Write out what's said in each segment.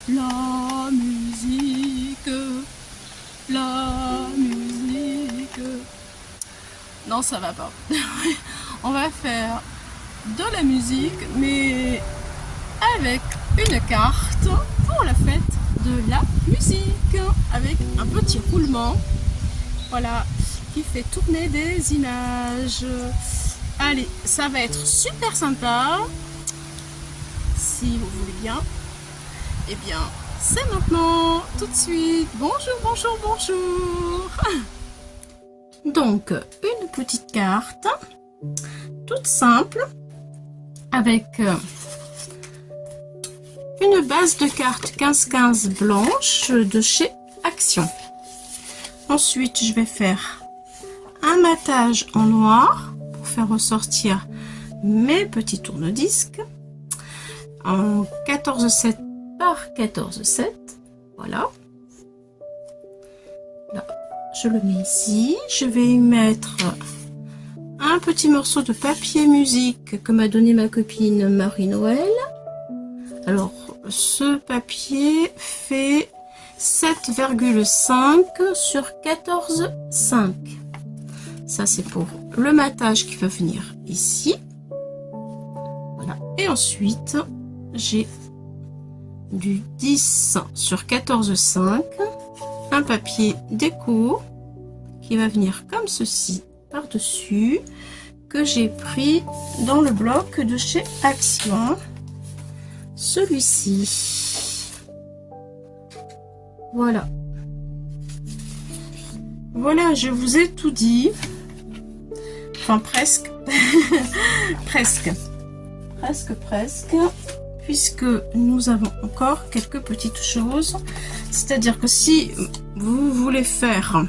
La musique, la musique. Non, ça va pas. On va faire de la musique, mais avec une carte pour la fête de la musique, avec un petit roulement, voilà, qui fait tourner des images. Allez, ça va être super sympa, si vous voulez bien. Eh bien, c'est maintenant, tout de suite. Bonjour, bonjour, bonjour. Donc, une petite carte, toute simple, avec une base de cartes 15-15 blanche de chez Action. Ensuite, je vais faire un matage en noir pour faire ressortir mes petits tourne-disques en 14,7 par 14,7. Voilà. Là, je le mets ici. Je vais y mettre un petit morceau de papier musique que m'a donné ma copine Marie-Noël. Alors, ce papier fait 7,5 sur 14,5. Ça, c'est pour le matage qui va venir ici. Voilà. Et ensuite, j'ai du 10 sur 14,5. Un papier déco qui va venir comme ceci par-dessus, que j'ai pris dans le bloc de chez Action. Celui-ci. Voilà. Voilà, je vous ai tout dit. Enfin, presque. Presque. Presque. Puisque nous avons encore quelques petites choses. C'est-à-dire que si vous voulez faire...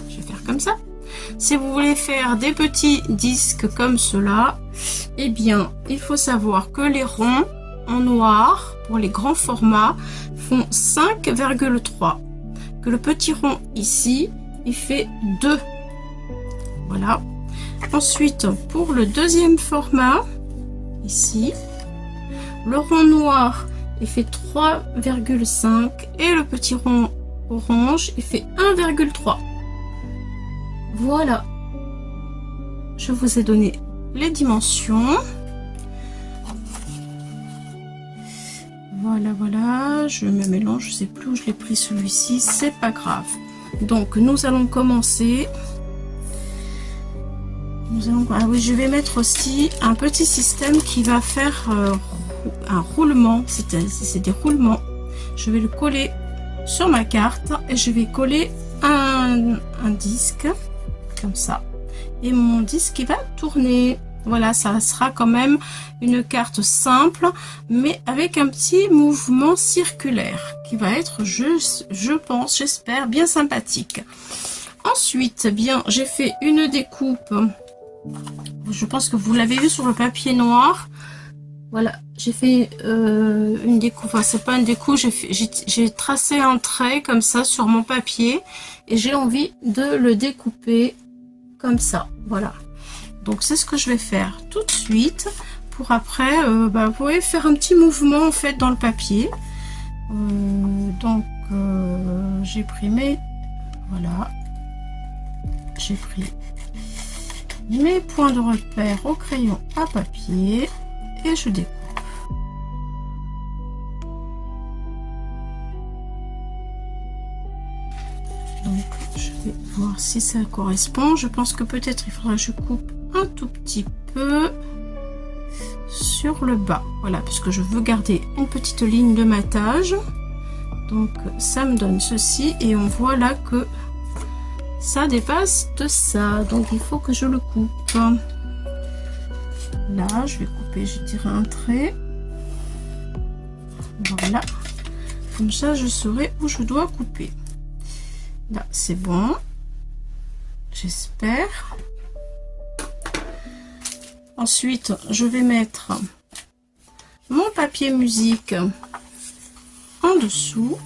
Je vais faire comme ça. Si vous voulez faire des petits disques comme cela, eh bien, il faut savoir que les ronds en noir, pour les grands formats, font 5,3. Que le petit rond ici, il fait 2. Voilà. Ensuite, pour le deuxième format, ici, le rond noir, il fait 3,5 et le petit rond orange, il fait 1,3. Voilà. Je vous ai donné les dimensions. Voilà, je me mélange, je sais plus où je l'ai pris celui-ci, c'est pas grave. Donc nous allons commencer. Ah oui, je vais mettre aussi un petit système qui va faire un roulement, c'est des roulements. Je vais le coller sur ma carte et je vais coller un disque comme ça. Et mon disque qui va tourner. Voilà, ça sera quand même une carte simple, mais avec un petit mouvement circulaire qui va être, je pense, j'espère, bien sympathique. Ensuite, bien, j'ai fait une découpe. Je pense que vous l'avez vu sur le papier noir. Voilà, j'ai fait une découpe. Enfin, c'est pas une découpe. J'ai tracé un trait comme ça sur mon papier et j'ai envie de le découper comme ça. Voilà. Donc c'est ce que je vais faire tout de suite pour après, vous pouvez faire un petit mouvement en fait dans le papier. J'ai pris voilà, j'ai pris mes points de repère au crayon à papier et je découpe. Donc je vais voir si ça correspond. Je pense que peut-être il faudra que je coupe un tout petit peu sur le bas, voilà, parce que je veux garder une petite ligne de matage. Donc ça me donne ceci et on voit là que ça dépasse de ça, donc il faut que je le coupe. Là je vais couper, je dirais un trait, voilà, comme ça je saurai où je dois couper. Là c'est bon, j'espère. Ensuite, je vais mettre mon papier musique en dessous.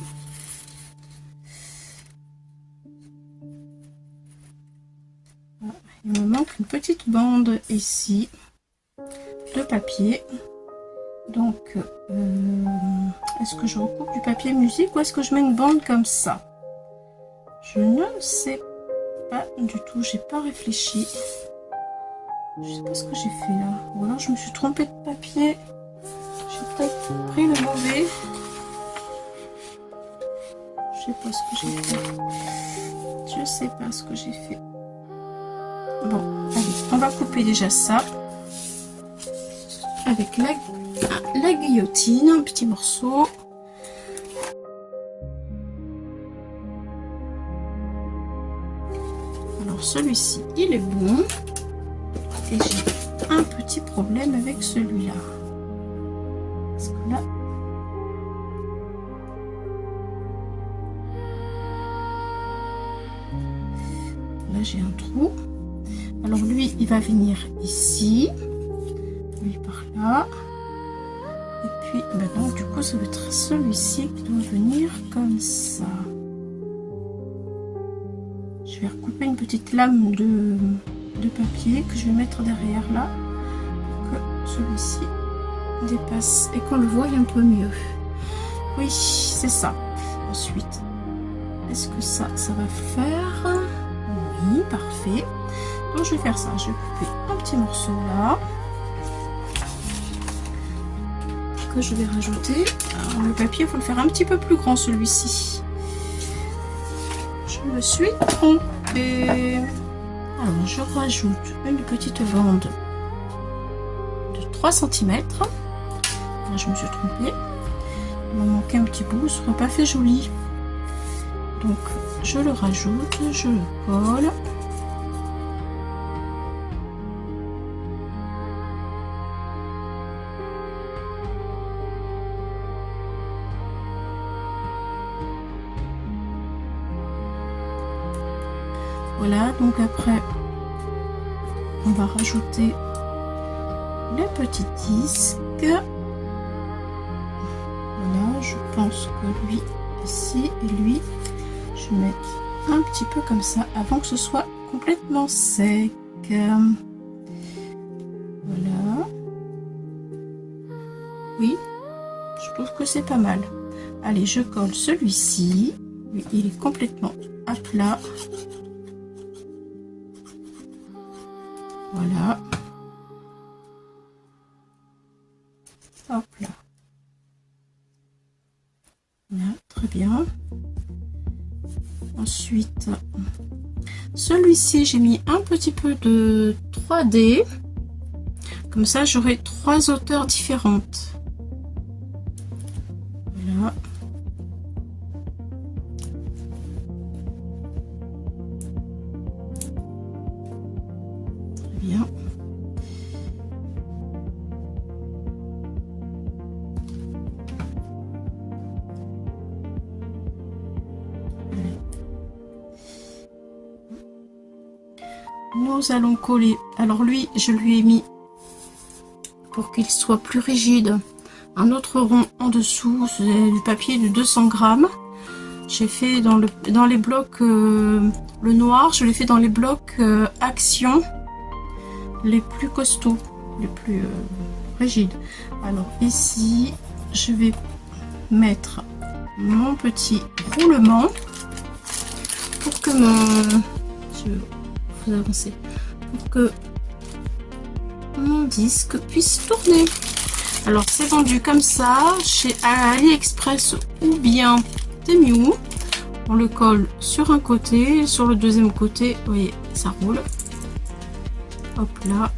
Il me manque une petite bande ici de papier. Donc, est-ce que je recoupe du papier musique ou est-ce que je mets une bande comme ça? Je ne sais pas du tout, j'ai pas réfléchi. Je sais pas ce que j'ai fait là. Ou alors je me suis trompée de papier. J'ai peut-être pris le mauvais. Je sais pas ce que j'ai fait. Je sais pas ce que j'ai fait. Bon, allez, on va couper déjà ça. Avec la guillotine, un petit morceau. Alors celui-ci, il est bon. Et j'ai un petit problème avec celui-là. Parce que là... Là, j'ai un trou. Alors lui, il va venir ici. Lui par là. Et puis, maintenant, du coup, ça va être celui-ci qui doit venir comme ça. Je vais recouper une petite lame de papier que je vais mettre derrière là. Pour que celui-ci dépasse et qu'on le voie un peu mieux. Oui, c'est ça. Ensuite, est-ce que ça va faire? Oui, parfait. Donc, je vais faire ça. Je vais couper un petit morceau là. Que je vais rajouter. Alors, le papier, il faut le faire un petit peu plus grand, celui-ci. Je me suis trompée. Alors, je rajoute une petite bande de 3 cm. Là, je me suis trompée. Il m'a manqué un petit bout, ça n'aurait pas fait joli. Donc, je le rajoute, je le colle. Voilà, donc après, on va rajouter le petit disque. Voilà, je pense que lui ici et lui, je vais mettre un petit peu comme ça avant que ce soit complètement sec. Voilà. Oui, je trouve que c'est pas mal. Allez, je colle celui-ci. Lui, il est complètement à plat. Voilà. Hop là. Là, très bien. Ensuite, celui-ci, j'ai mis un petit peu de 3D. Comme ça, j'aurai 3 hauteurs différentes. Voilà. Très bien. Nous allons coller. Alors lui, je lui ai mis, pour qu'il soit plus rigide, un autre rond en dessous. C'est du papier de 200 grammes. J'ai fait dans les blocs, le noir, je l'ai fait dans les blocs Action, les plus costauds, les plus rigides. Alors ici, je vais mettre mon petit roulement pour que je vais vous avancer, pour que mon disque puisse tourner. Alors c'est vendu comme ça chez AliExpress ou bien Temu. On le colle sur un côté, sur le deuxième côté, vous voyez, ça roule. Hop là.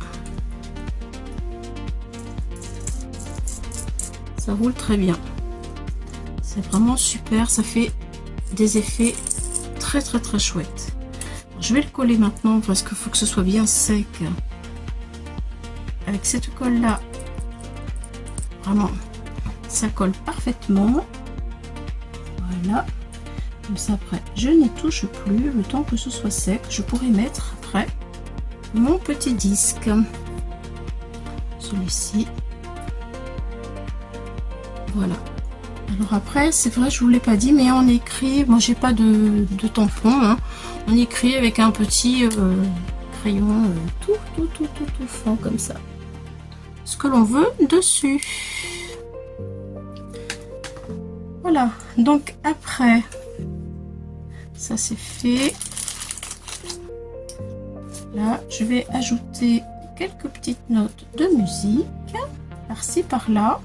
Ça roule très bien. C'est vraiment super, ça fait des effets très chouettes. Je vais le coller maintenant parce qu'il faut que ce soit bien sec. Avec cette colle là, vraiment, ça colle parfaitement. Voilà. Comme ça, après, je n'y touche plus. Le temps que ce soit sec, je pourrai mettre après mon petit disque. Celui-ci. Voilà. Alors après, c'est vrai, je vous l'ai pas dit, mais on écrit, moi j'ai pas de tampon, hein. On écrit avec un petit crayon tout fin comme ça. Ce que l'on veut dessus. Voilà, donc après, ça c'est fait. Là, je vais ajouter quelques petites notes de musique, par-ci, par-là.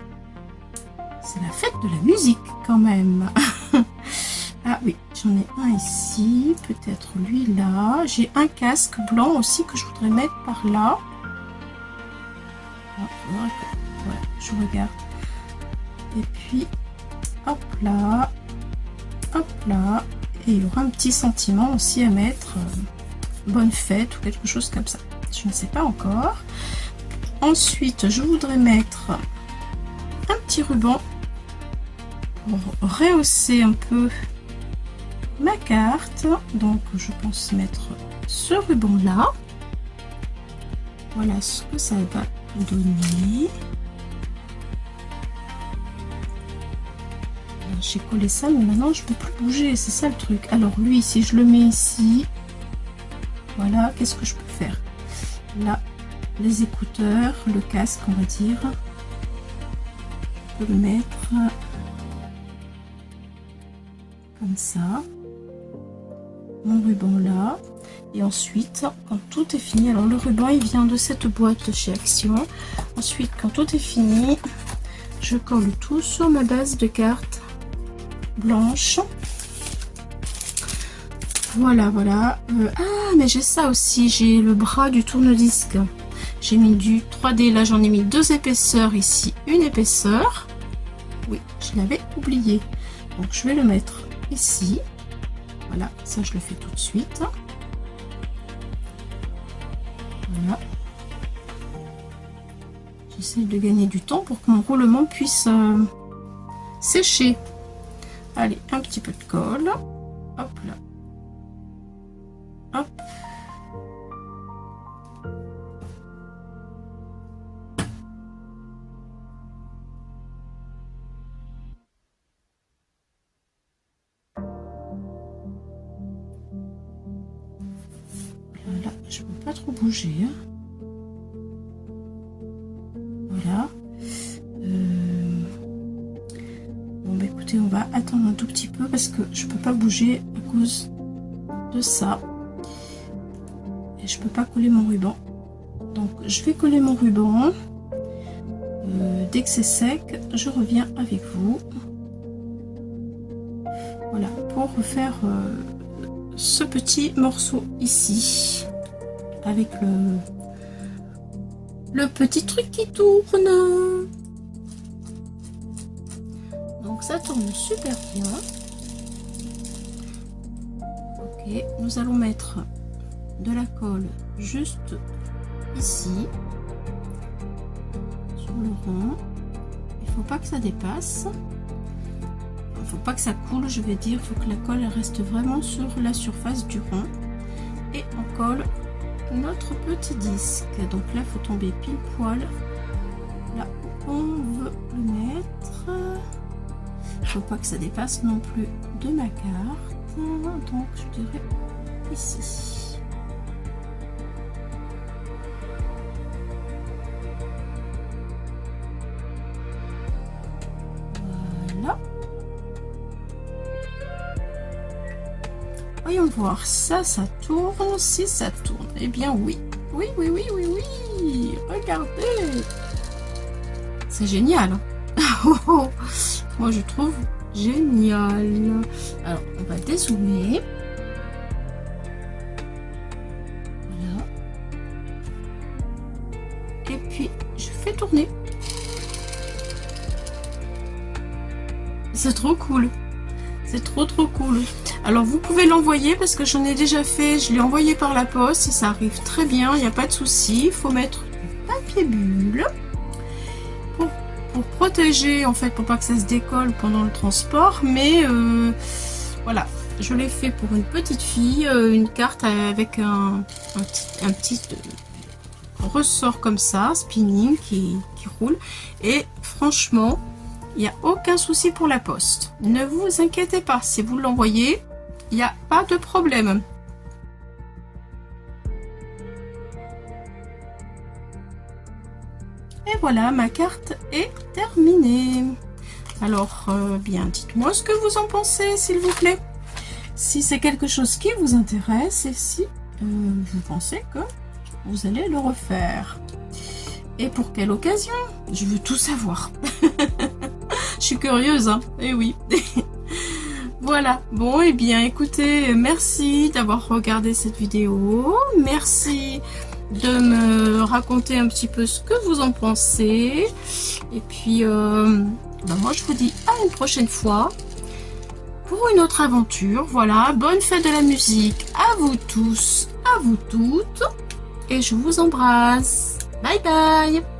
C'est la fête de la musique quand même. Ah oui, j'en ai un ici, peut-être lui là. J'ai un casque blanc aussi que je voudrais mettre par là. Ah, faudra que... ouais, je regarde. Et puis, hop là, et il y aura un petit sentiment aussi à mettre, bonne fête ou quelque chose comme ça. Je ne sais pas encore. Ensuite, je voudrais mettre un petit ruban pour rehausser un peu ma carte. Donc, je pense mettre ce ruban là. Voilà ce que ça va donner. J'ai collé ça, mais maintenant je peux plus bouger, c'est ça le truc. Alors lui, si je le mets ici, voilà, qu'est-ce que je peux faire? Là, les écouteurs, le casque, on va dire. Je peux le mettre comme ça. Mon ruban là. Et ensuite, quand tout est fini, alors le ruban, il vient de cette boîte chez Action. Ensuite, quand tout est fini, je colle tout sur ma base de cartes blanche. Voilà, voilà. Ah, mais j'ai ça aussi. J'ai le bras du tourne-disque. J'ai mis du 3D. Là, j'en ai mis 2 épaisseurs ici. Une épaisseur. Oui, je l'avais oublié. Donc, je vais le mettre ici. Voilà, ça, je le fais tout de suite. Voilà. J'essaie de gagner du temps pour que mon roulement puisse sécher. Allez, un petit peu de colle. Hop là. Hop. Voilà, je peux pas trop bouger. Hein. Voilà. Bon, bah écoutez, on va attendre un tout petit peu parce que je peux pas bouger à cause de ça. Et je peux pas coller mon ruban. Donc, je vais coller mon ruban. Dès que c'est sec, je reviens avec vous. Voilà, pour refaire ce petit morceau ici. Avec le petit truc qui tourne. Donc ça tourne super bien. Ok, nous allons mettre de la colle juste ici sur le rond. Il faut pas que ça dépasse. Il faut pas que ça coule, je vais dire. Il faut que la colle reste vraiment sur la surface du rond. Et on colle notre petit disque. Donc là, il faut tomber pile poil là où on veut le mettre. Il faut pas que ça dépasse non plus de ma carte. Donc je dirais ici. Voilà. Voyons voir, ça tourne. Si ça tourne, eh bien oui. Oui, oui, oui, oui, oui. Regardez. C'est génial. Moi, je trouve génial. Alors, on va dézoomer. Voilà. Et puis, je fais tourner. C'est trop cool. C'est trop cool. Alors, vous pouvez l'envoyer parce que j'en ai déjà fait. Je l'ai envoyé par la poste et ça arrive très bien. Il n'y a pas de souci. Il faut mettre du papier bulle. Pour protéger, en fait, pour pas que ça se décolle pendant le transport, mais voilà, je l'ai fait pour une petite fille, une carte avec un petit ressort comme ça, spinning qui roule, et franchement, il n'y a aucun souci pour la poste. Ne vous inquiétez pas, si vous l'envoyez, il n'y a pas de problème. Et voilà, ma carte est terminée. Alors, bien, dites-moi ce que vous en pensez, s'il vous plaît. Si c'est quelque chose qui vous intéresse et si vous pensez que vous allez le refaire. Et pour quelle occasion? Je veux tout savoir. Je suis curieuse, hein. Eh oui. Voilà. Bon, eh bien, écoutez, merci d'avoir regardé cette vidéo. Merci de me raconter un petit peu ce que vous en pensez. Et puis, ben moi, je vous dis à une prochaine fois pour une autre aventure. Voilà, bonne fête de la musique à vous tous, à vous toutes. Et je vous embrasse. Bye bye.